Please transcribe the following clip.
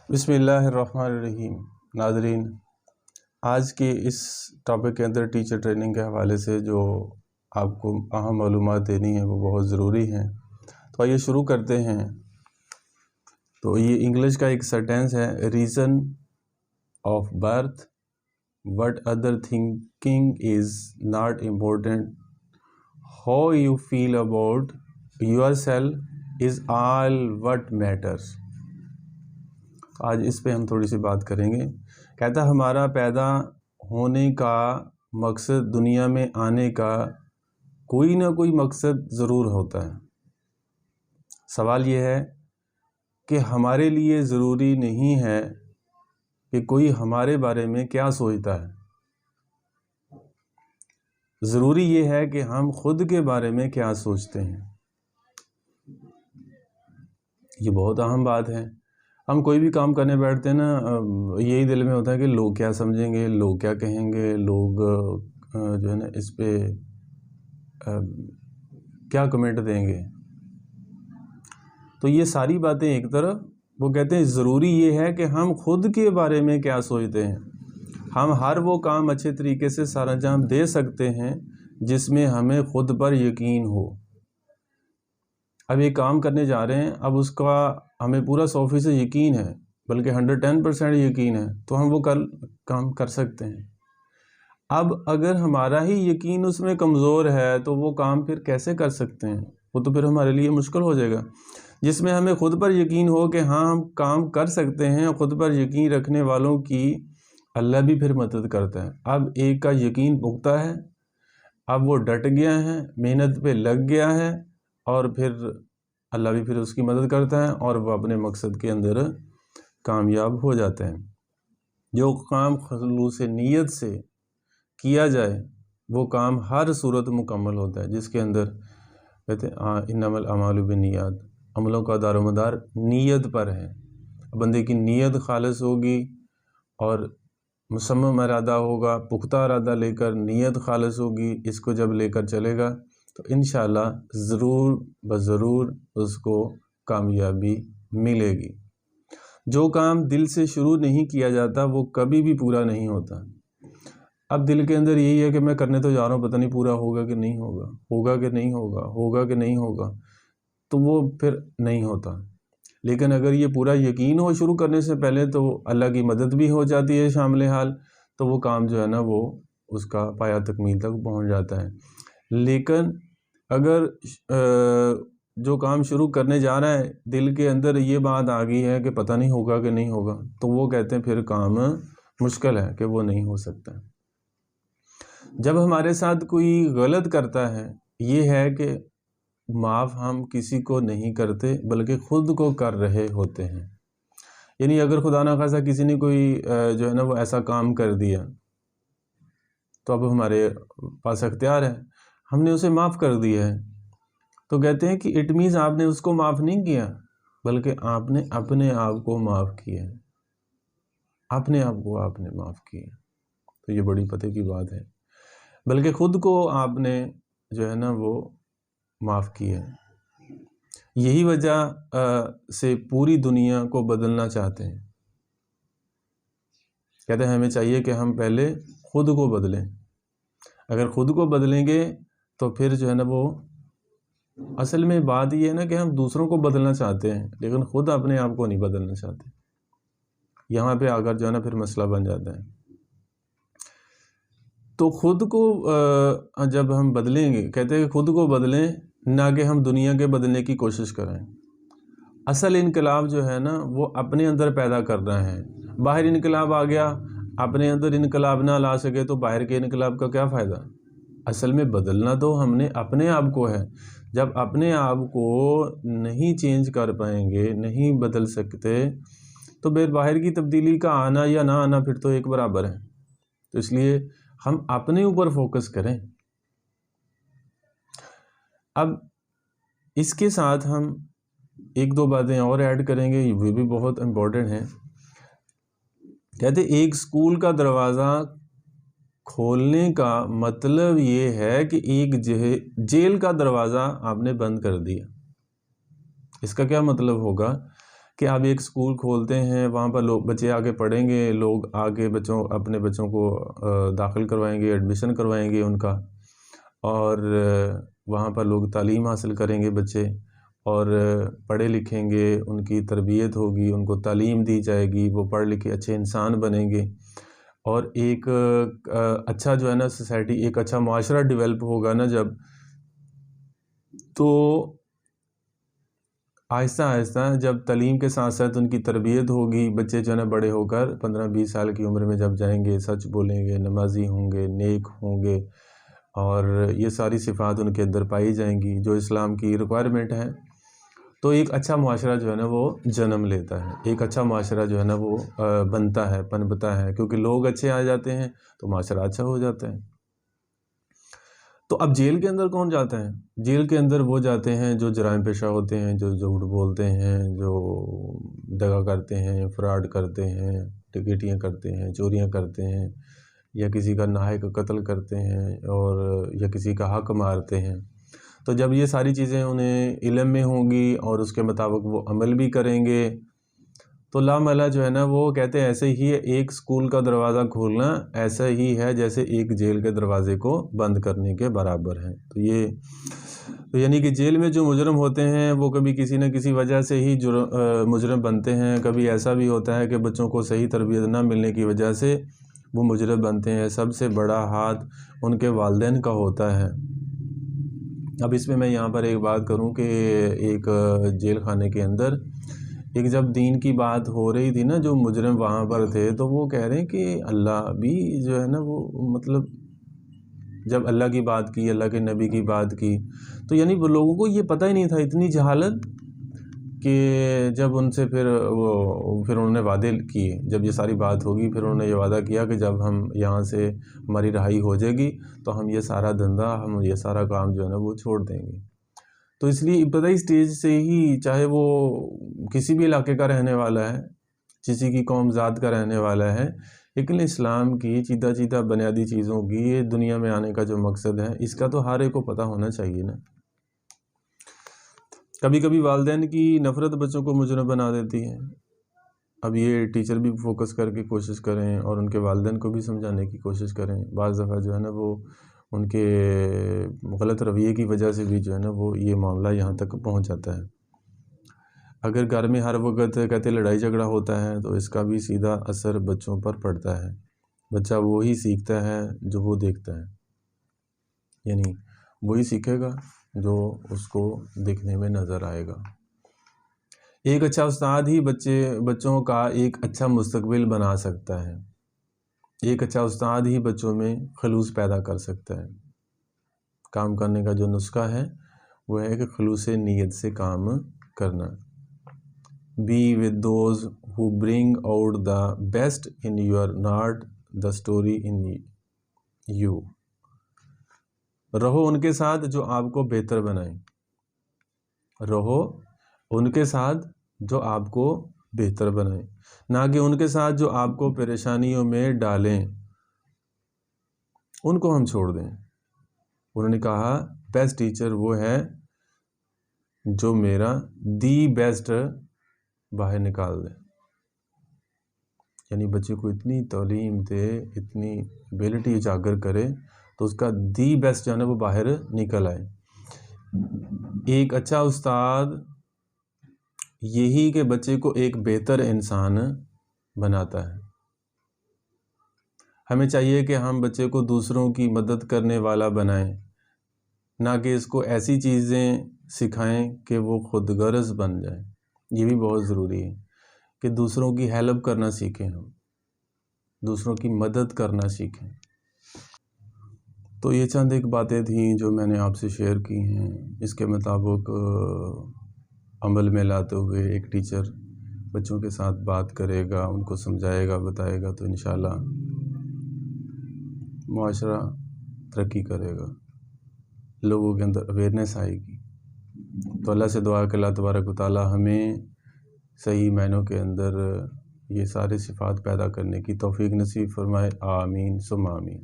بسم اللہ الرحمن الرحیم۔ ناظرین، آج کے اس ٹاپک کے اندر ٹیچر ٹریننگ کے حوالے سے جو آپ کو اہم معلومات دینی ہیں وہ بہت ضروری ہیں، تو آئیے شروع کرتے ہیں۔ تو یہ انگلش کا ایک سینٹینس ہے، reason of birth what other thinking is not important, how you feel about yourself is all what matters. آج اس پہ ہم تھوڑی سی بات کریں گے۔ کہتا ہمارا پیدا ہونے کا مقصد، دنیا میں آنے کا کوئی نہ کوئی مقصد ضرور ہوتا ہے۔ سوال یہ ہے کہ ہمارے لیے ضروری نہیں ہے کہ کوئی ہمارے بارے میں کیا سوچتا ہے، ضروری یہ ہے کہ ہم خود کے بارے میں کیا سوچتے ہیں۔ یہ بہت اہم بات ہے۔ ہم کوئی بھی کام کرنے بیٹھتے ہیں نا، یہی دل میں ہوتا ہے کہ لوگ کیا سمجھیں گے، لوگ کیا کہیں گے، لوگ جو ہے نا اس پہ کیا کمنٹ دیں گے۔ تو یہ ساری باتیں ایک طرف، وہ کہتے ہیں ضروری یہ ہے کہ ہم خود کے بارے میں کیا سوچتے ہیں۔ ہم ہر وہ کام اچھے طریقے سے سر انجام دے سکتے ہیں جس میں ہمیں خود پر یقین ہو۔ اب ایک کام کرنے جا رہے ہیں، اب اس کا ہمیں پورا 100% یقین ہے، بلکہ 110% یقین ہے، تو ہم وہ کام کر سکتے ہیں۔ اب اگر ہمارا ہی یقین اس میں کمزور ہے تو وہ کام پھر کیسے کر سکتے ہیں؟ وہ تو پھر ہمارے لیے مشکل ہو جائے گا۔ جس میں ہمیں خود پر یقین ہو کہ ہاں ہم کام کر سکتے ہیں، خود پر یقین رکھنے والوں کی اللہ بھی پھر مدد کرتا ہے۔ اب ایک کا یقین پختہ ہے، اب وہ ڈٹ گیا ہے، محنت پہ لگ گیا ہے، اور پھر اللہ بھی پھر اس کی مدد کرتا ہے اور وہ اپنے مقصد کے اندر کامیاب ہو جاتے ہیں۔ جو کام خلوص نیت سے کیا جائے وہ کام ہر صورت مکمل ہوتا ہے، جس کے اندر کہتے ہیں انما الاعمال بالنیات، عملوں کا دار و مدار نیت پر ہے۔ بندے کی نیت خالص ہوگی اور مصمم ارادہ ہوگا، پختہ ارادہ لے کر نیت خالص ہوگی، اس کو جب لے کر چلے گا تو انشاءاللہ ضرور بضرور اس کو کامیابی ملے گی۔ جو کام دل سے شروع نہیں کیا جاتا وہ کبھی بھی پورا نہیں ہوتا۔ اب دل کے اندر یہی ہے کہ میں کرنے تو جا رہا ہوں، پتہ نہیں پورا ہوگا کہ نہیں ہوگا، ہوگا کہ نہیں ہوگا، ہوگا کہ نہیں ہوگا، تو وہ پھر نہیں ہوتا۔ لیکن اگر یہ پورا یقین ہو شروع کرنے سے پہلے تو اللہ کی مدد بھی ہو جاتی ہے شامل حال، تو وہ کام جو ہے نا وہ اس کا پایہ تکمیل تک پہنچ جاتا ہے۔ لیکن اگر جو کام شروع کرنے جا رہا ہے دل کے اندر یہ بات آ گئی ہے کہ پتہ نہیں ہوگا کہ نہیں ہوگا، تو وہ کہتے ہیں پھر کام مشکل ہے کہ وہ نہیں ہو سکتا۔ جب ہمارے ساتھ کوئی غلط کرتا ہے، یہ ہے کہ معاف ہم کسی کو نہیں کرتے بلکہ خود کو کر رہے ہوتے ہیں۔ یعنی اگر خدا نخواستہ کسی نے کوئی جو ہے نا وہ ایسا کام کر دیا تو اب ہمارے پاس اختیار ہے، ہم نے اسے معاف کر دیا ہے، تو کہتے ہیں کہ اٹ مینز آپ نے اس کو معاف نہیں کیا بلکہ آپ نے اپنے آپ کو معاف کیا ہے، اپنے آپ کو آپ نے معاف کیا۔ تو یہ بڑی پتہ کی بات ہے، بلکہ خود کو آپ نے جو ہے نا وہ معاف کیا ہے۔ یہی وجہ سے پوری دنیا کو بدلنا چاہتے ہیں۔ کہتے ہیں ہمیں چاہیے کہ ہم پہلے خود کو بدلیں۔ اگر خود کو بدلیں گے تو پھر جو ہے نا وہ اصل میں بات یہ ہے نا کہ ہم دوسروں کو بدلنا چاہتے ہیں لیکن خود اپنے آپ کو نہیں بدلنا چاہتے۔ یہاں پہ آ کر جو ہے نا پھر مسئلہ بن جاتا ہے۔ تو خود کو جب ہم بدلیں گے، کہتے ہیں کہ خود کو بدلیں، نہ کہ ہم دنیا کے بدلنے کی کوشش کریں۔ اصل انقلاب جو ہے نا وہ اپنے اندر پیدا کرنا ہے۔ باہر انقلاب آ گیا، اپنے اندر انقلاب نہ لا سکے تو باہر کے انقلاب کا کیا فائدہ؟ اصل میں بدلنا تو ہم نے اپنے آپ کو ہے۔ جب اپنے آپ کو نہیں چینج کر پائیں گے، نہیں بدل سکتے، تو پھر باہر کی تبدیلی کا آنا یا نہ آنا پھر تو ایک برابر ہے۔ تو اس لیے ہم اپنے اوپر فوکس کریں۔ اب اس کے ساتھ ہم ایک دو باتیں اور ایڈ کریں گے، وہ بھی بہت امپورٹنٹ ہیں۔ کہتے ایک اسکول کا دروازہ کھولنے کا مطلب یہ ہے کہ ایک جیل کا دروازہ آپ نے بند کر دیا۔ اس کا کیا مطلب ہوگا کہ آپ ایک اسکول کھولتے ہیں، وہاں پر لوگ بچے آگے پڑھیں گے، لوگ آگے اپنے بچوں کو داخل کروائیں گے، ایڈمیشن کروائیں گے ان کا، اور وہاں پر لوگ تعلیم حاصل کریں گے بچے، اور پڑھے لکھیں گے، ان کی تربیت ہوگی، ان کو تعلیم دی جائے گی، وہ پڑھ لکھ کے اچھے انسان بنیں گے، اور ایک اچھا جو ہے نا سوسائٹی، ایک اچھا معاشرہ ڈیولپ ہوگا نا جب، تو آہستہ آہستہ جب تعلیم کے ساتھ ساتھ ان کی تربیت ہوگی، بچے جو ہے نا بڑے ہو کر 15-20 سال کی عمر میں جب جائیں گے، سچ بولیں گے، نمازی ہوں گے، نیک ہوں گے، اور یہ ساری صفات ان کے اندر پائی جائیں گی جو اسلام کی ریکوائرمنٹ ہے، تو ایک اچھا معاشرہ جو ہے نا وہ جنم لیتا ہے، ایک اچھا معاشرہ جو ہے نا وہ بنتا ہے، پنپتا ہے، کیونکہ لوگ اچھے آ جاتے ہیں تو معاشرہ اچھا ہو جاتا ہے۔ تو اب جیل کے اندر کون جاتا ہے؟ جیل کے اندر وہ جاتے ہیں جو جرائم پیشہ ہوتے ہیں، جو جھوٹ بولتے ہیں، جو دغا کرتے ہیں، فراڈ کرتے ہیں، ڈکیٹیاں کرتے ہیں، چوریاں کرتے ہیں، یا کسی کا ناحق قتل کرتے ہیں، اور یا کسی کا حق مارتے ہیں۔ تو جب یہ ساری چیزیں انہیں علم میں ہوں گی اور اس کے مطابق وہ عمل بھی کریں گے، تو لامحالہ جو ہے نا وہ کہتے ہیں ایسے ہی ایک اسکول کا دروازہ کھولنا ایسا ہی ہے جیسے ایک جیل کے دروازے کو بند کرنے کے برابر ہے۔ تو یعنی کہ جیل میں جو مجرم ہوتے ہیں وہ کبھی کسی نہ کسی وجہ سے ہی مجرم بنتے ہیں، کبھی ایسا بھی ہوتا ہے کہ بچوں کو صحیح تربیت نہ ملنے کی وجہ سے وہ مجرم بنتے ہیں۔ سب سے بڑا ہاتھ ان کے والدین کا ہوتا ہے۔ اب اس میں یہاں پر ایک بات کروں کہ ایک جیل خانے کے اندر ایک جب دین کی بات ہو رہی تھی نا، جو مجرم وہاں پر تھے تو وہ کہہ رہے ہیں کہ اللہ بھی جو ہے نا وہ مطلب جب اللہ کی بات کی، اللہ کے نبی کی بات کی، تو یعنی وہ لوگوں کو یہ پتہ ہی نہیں تھا، اتنی جہالت کہ جب ان سے پھر انہوں نے وعدے کیے، جب یہ ساری بات ہوگی پھر انہوں نے یہ وعدہ کیا کہ جب ہم یہاں سے ہماری رہائی ہو جائے گی تو ہم یہ سارا دھندا، ہم یہ سارا کام جو ہے نا وہ چھوڑ دیں گے۔ تو اس لیے ابتدائی سٹیج سے ہی، چاہے وہ کسی بھی علاقے کا رہنے والا ہے، کسی کی قوم ذات کا رہنے والا ہے، لیکن اسلام کی چیدہ بنیادی چیزوں کی یہ دنیا میں آنے کا جو مقصد ہے، اس کا تو ہر ایک کو پتہ ہونا چاہیے نا۔ کبھی کبھی والدین کی نفرت بچوں کو مجرم بنا دیتی ہے۔ اب یہ ٹیچر بھی فوکس کر کے کوشش کریں اور ان کے والدین کو بھی سمجھانے کی کوشش کریں۔ بعض دفعہ جو ہے نا وہ ان کے غلط رویے کی وجہ سے بھی جو ہے نا وہ یہ معاملہ یہاں تک پہنچ جاتا ہے۔ اگر گھر میں ہر وقت کہتے لڑائی جھگڑا ہوتا ہے تو اس کا بھی سیدھا اثر بچوں پر پڑتا ہے۔ بچہ وہی سیکھتا ہے جو وہ دیکھتا ہے، یعنی وہی سیکھے گا جو اس کو دیکھنے میں نظر آئے گا۔ ایک اچھا استاد ہی بچوں کا ایک اچھا مستقبل بنا سکتا ہے۔ ایک اچھا استاد ہی بچوں میں خلوص پیدا کر سکتا ہے۔ کام کرنے کا جو نسخہ ہے وہ ہے کہ خلوص نیت سے کام کرنا۔ Be with those who bring out the best in you, not the story in you. رہو ان کے ساتھ جو آپ کو بہتر بنائیں۔ رہو ان کے ساتھ جو آپ کو بہتر بنائیں، نہ کہ ان کے ساتھ جو آپ کو پریشانیوں میں ڈالیں۔ ان کو ہم چھوڑ دیں۔ انہوں نے کہا بیسٹ ٹیچر وہ ہے جو میرا دی بیسٹ باہر نکال دے، یعنی بچے کو اتنی تعلیم دے، اتنی ایبلٹی اجاگر کرے تو اس کا دی بیسٹ جو ہے نا وہ باہر نکل آئے۔ ایک اچھا استاد یہی کہ بچے کو ایک بہتر انسان بناتا ہے۔ ہمیں چاہیے کہ ہم بچے کو دوسروں کی مدد کرنے والا بنائیں، نہ کہ اس کو ایسی چیزیں سکھائیں کہ وہ خود غرض بن جائیں۔ یہ بھی بہت ضروری ہے کہ دوسروں کی ہیلپ کرنا سیکھیں، ہم دوسروں کی مدد کرنا سیکھیں۔ تو یہ چند ایک باتیں تھیں جو میں نے آپ سے شیئر کی ہیں۔ اس کے مطابق عمل میں لاتے ہوئے ایک ٹیچر بچوں کے ساتھ بات کرے گا، ان کو سمجھائے گا، بتائے گا، تو انشاءاللہ معاشرہ ترقی کرے گا، لوگوں کے اندر اویئرنیس آئے گی۔ تو اللہ سے دعا کہ اللہ تبارک و تعالی ہمیں صحیح معنوں کے اندر یہ سارے صفات پیدا کرنے کی توفیق نصیب فرمائے۔ آمین ثم آمین۔